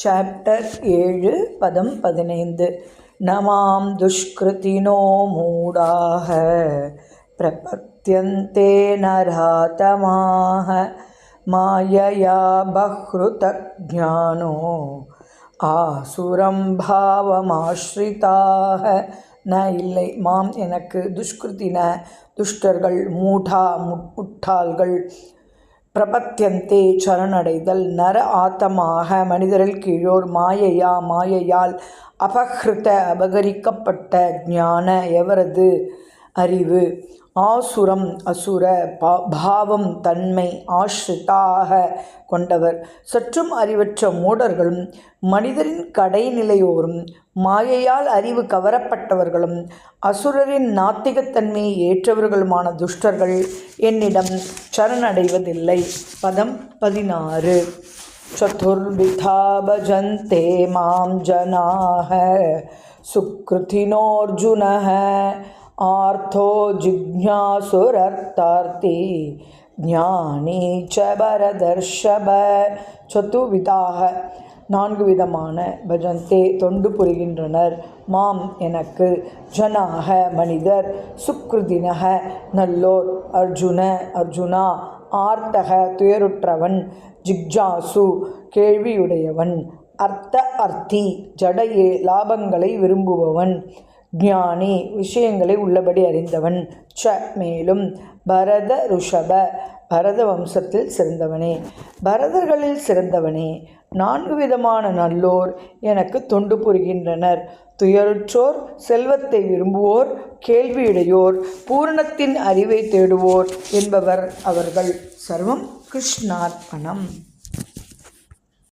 Chapter 7 பதம் 15. நமாம் துஷ்கிருதினோ மூடாக பிரபத்யந்தே நராதமாக மாயையா பஹ்ருதஜ்ஞானோ ஆசுரம் பாவமாஸ்ரிதாக. இல்லை மாம் எனக்கு துஷ்கிருதின துஷ்டர்கள், மூடா முட்டாள்கள், பிரபத்யந்தே சரணடைதல், நர ஆத்தமாக மனிதரில் கீழோர், மாயையா மாயையால், அபஹ்ருத அபகரிக்கப்பட்ட, ஞான எவரது அறிவு, ஆசுரம் அசுர, பாவம் தன்மை, ஆஸ்ரிதாக கொண்டவர், சற்றும் அறிவற்ற மூடர்களும், மனிதரின் கடைநிலையோரும், மாயையால் அறிவு கவரப்பட்டவர்களும், அசுரரின் நாத்திகத்தன்மையை ஏற்றவர்களுமான துஷ்டர்கள் என்னிடம் சரணடைவதில்லை. பதம் 16. சதுர்விதா பஜந்தே மாம் ஜனாஹ சுக்ருதினோர்ஜுனஹ ஆர்த்தோ ஜிக்ஞாசுரர்த்தார்த்தி ஞானி ச பரதர்ஷப. சதுர்விதாக 4 விதமான, பஜந்தே தொண்டு புரிகின்றனர், மாம் எனக்கு, ஜனாக மனிதர், சுக்ருதினக நல்லோர், அர்ஜுனா ஆர்த்தக துயருற்றவன், ஜிக்ஜாசு கேள்வியுடையவன், அர்த்தி ஜடையே லாபங்களை விரும்புபவன், ஞானி விஷயங்களை உள்ளபடி அறிந்தவன், ச மேலும், பரத ருஷப பரத வம்சத்தில் சிறந்தவனே, பரதர்களில் சிறந்தவனே. 4 விதமான நல்லோர் எனக்கு தொண்டு புரிகின்றனர், துயருற்றோர், செல்வத்தை விரும்புவோர், கேள்வியுடையோர், பூரணத்தின் அறிவை தேடுவோர் என்பவர் அவர்கள். சர்வம் கிருஷ்ணார்ப்பணம்.